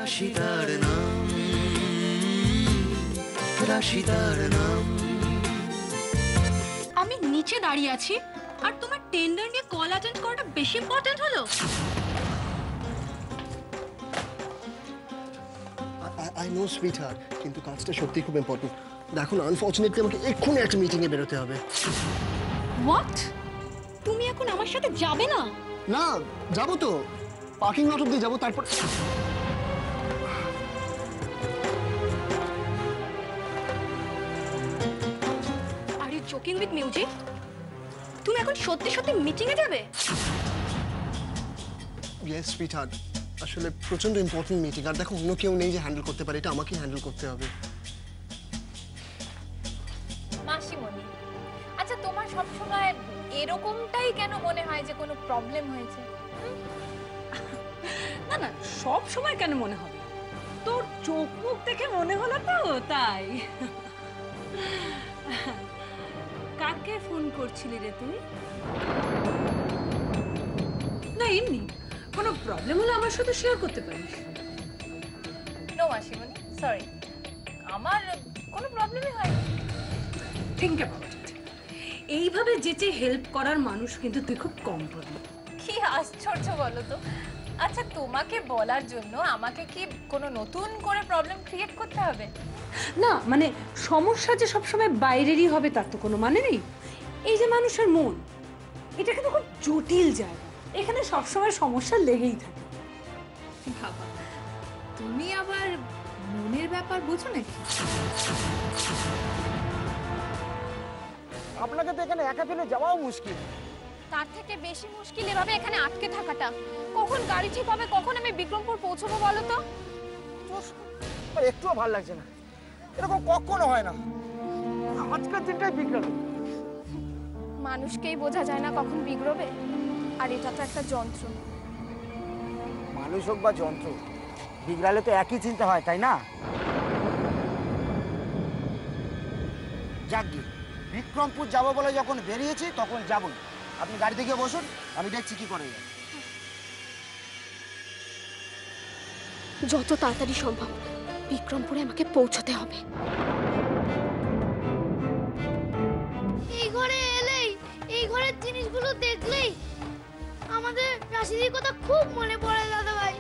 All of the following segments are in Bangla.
রাশিদার নাম, রাশিদার নাম। আমি নিচে দাঁড়িয়ে আছি আর তোমার টেন্ডার নিয়ে কল অ্যাটেন্ড করাটা বেশি ইম্পর্টেন্ট হলো? আই নো সুইটহার্ট, কিন্তু কাজটা সত্যি খুব ইম্পর্টেন্ট। দেখো না, আনফরচুনেটলি আমাকে এক্ষুনি একটা মিটিংয়ে বেরোতে হবে। হোয়াট? তুমি এখন আমার সাথে যাবে না? না, যাবো তো, পার্কিং লট অব্দি যাবো, তারপর are you joking with music? তুমি এখন সত্যি সত্যি মিটিংয়ে যাবে? ইয়েস সুইটহার্ট, আসলে প্রচন্ড ইম্পর্টেন্ট মিটিং, আর দেখো অন্য কেউ নেই যে হ্যান্ডেল করতে পারে, এটা আমাকেই হ্যান্ডেল করতে হবে। মাসিমণি, আচ্ছা তোমার সবসময় এরকমটাই কেন মনে হয় যে কোনো প্রবলেম হয়েছে? না না, সব সময় কেন মনে হবে? তোর চোখ মুখ দেখে মনে হলো তো, তাই। কাকে ফোন করছিলি রে তুই? না এমনি কোনো প্রবলেম হলে আমার সাথে শেয়ার করতে পারিস। নো মাসিমণি, সরি, আমার কোনো প্রবলেমই হয়নি। Think about it. এইভাবে যেচে হেল্প করার মানুষ কিন্তু তুই খুব কম পাবি। কি আশ্চর্য বলো তো। আচ্ছা, তোমাকে বলার জন্য আমাকে কি কোনো নতুন করে প্রবলেম ক্রিয়েট করতে হবে? না মানে সমস্যা যে সবসময় বাইরেরই হবে তার তো কোনো মানে নেই। এই যে মানুষের মন, এটা কিন্তু খুব জটিল জায়গা, এখানে সবসময় সমস্যা লেগেই থাকে। বাবা, তুমি আবার মনের ব্যাপার বুঝো নাকি? আপনাকে তো এখানে একা ফেলে যাওয়াও মুশকিল। তার থেকে বেশি মুশকিল এভাবে এখানে আটকে থাকাটা। কখন গাড়ি ঠিক হবে, কখন আমি বিক্রমপুর পৌঁছবো বলো তো? আর একটুও ভালো লাগছে না, এরকম কখনো হয় না। আজকের দিনটাই বিগড়ালো। মানুষকেই বোঝা যায় না কখন বিগড়বে, আর এটা তো একটা যন্ত্র। মানুষ হোক বা যন্ত্র, বিগড়ালে তো একই চিন্তা হয়, তাই না? যাক, বিক্রমপুর যাবো বলে যখন বেরিয়েছি তখন যাবই। আপনি গাড়িতে গিয়ে বসুন, আমি দেখছি কি করে যায়। যত তাড়াতাড়ি সম্ভব বিক্রমপুরে আমাকে পৌঁছতে হবে। এই ঘরে এলেই, এই ঘরের জিনিসগুলো দেখলেই আমাদের রাশিদির কথা খুব মনে পড়ে দাদা ভাই।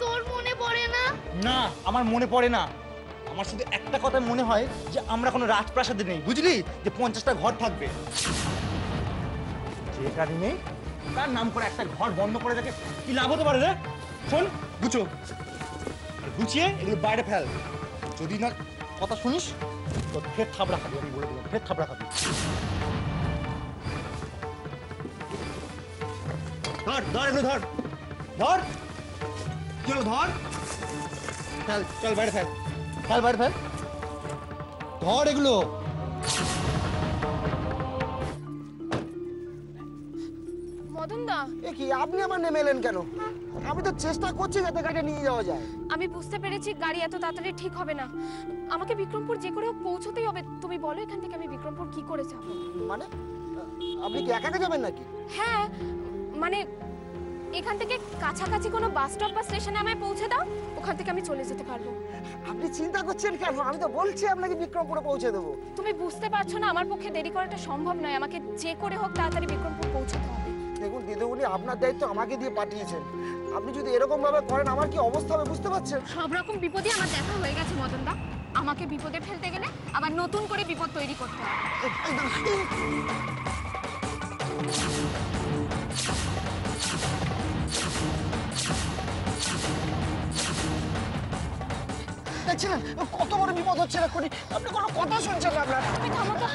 তোর মনে পড়ে না? না, আমার মনে পড়ে না। আমার শুধু একটা কথা মনে হয় যে আমরা কোনো রাজপ্রাসাদে নেই, বুঝলি? যে 50টা ঘর থাকবে। যেখানে নেই তার নাম করে একটা ঘর বন্ধ করে দেখে কি লাভ হতে পারে রে? শোন, গুছিয়ে এগুলো বাইরে ফেল। যদি না কথা শুনিস তো ফের থাবড়া খাবি, আমি বলে দিলাম, ফের থাবড়া খাবি। ধর ধর এগুলো, ধর ধর, কি হলো? ধর, ফেল, চল বাইরে ফেল, ফেল বাইরে ফেল, ধর এগুলো। মদনদা, এ কি, আপনি আমার নেমে এলেন কেন? আমি তো চেষ্টা করছি যাতে গাড়িটা নিয়ে যাওয়া যায়। আমি বুঝতে পেরেছি গাড়ি এত তাড়াতাড়ি ঠিক হবে না। আমাকে বিক্রমপুর যে করে হোক পৌঁছতেই হবে। তুমি বলো এখান থেকে আমি বিক্রমপুর কি করে যাব? মানে আপনি কি একা একা যাবেন নাকি? হ্যাঁ, মানে এখান থেকে কাছাকাছি কোনো বাস স্টপ বা স্টেশনে আমায় পৌঁছে দাও, ওখান থেকে আমি চলে যেতে পারবো। আপনি চিন্তা করছেন কেন? আমি তো বলছি আপনাকে বিক্রমপুরে পৌঁছে দেবো। তুমি বুঝতে পারছো না, আমার পক্ষে দেরি করাটা সম্ভব নয়। আমাকে যে করে হোক তাড়াতাড়ি বিক্রমপুর পৌঁছতে হবে। দেখুন দিদিমণি, আপনার দায়িত্ব আমাকে দিয়ে পাঠিয়েছেন। আপনি যদি এরকম ভাবে করেন আমার কি অবস্থা হবে বুঝতে পারছেন? সব রকম বিপদে আমার দেখা হয়ে গেছে মদনদা। আমাকে বিপদে ফেলতে গেলে আবার নতুন করে বিপদ তৈরি করতে হবে। দেখছিলেন কত বড় বিপদ হচ্ছে না? আপনি কোনো কথা শুনছেন না। আপনার তুমি থামো তো।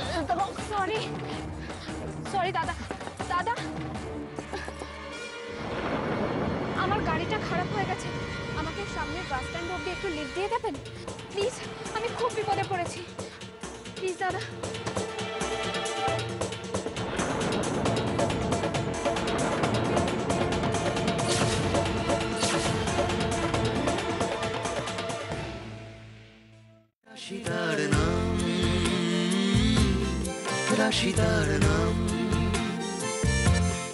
সরি সরি দাদা। দাদা, আমার গাড়িটা খারাপ হয়ে গেছে, আমাকে সামনের বাস স্ট্যান্ড অব্দি একটু লিফট দিয়ে দেবেন প্লিজ? আমি খুব বিপদে পড়েছি, প্লিজ দাদা। রাশিদার নাম, রাশিদার নাম।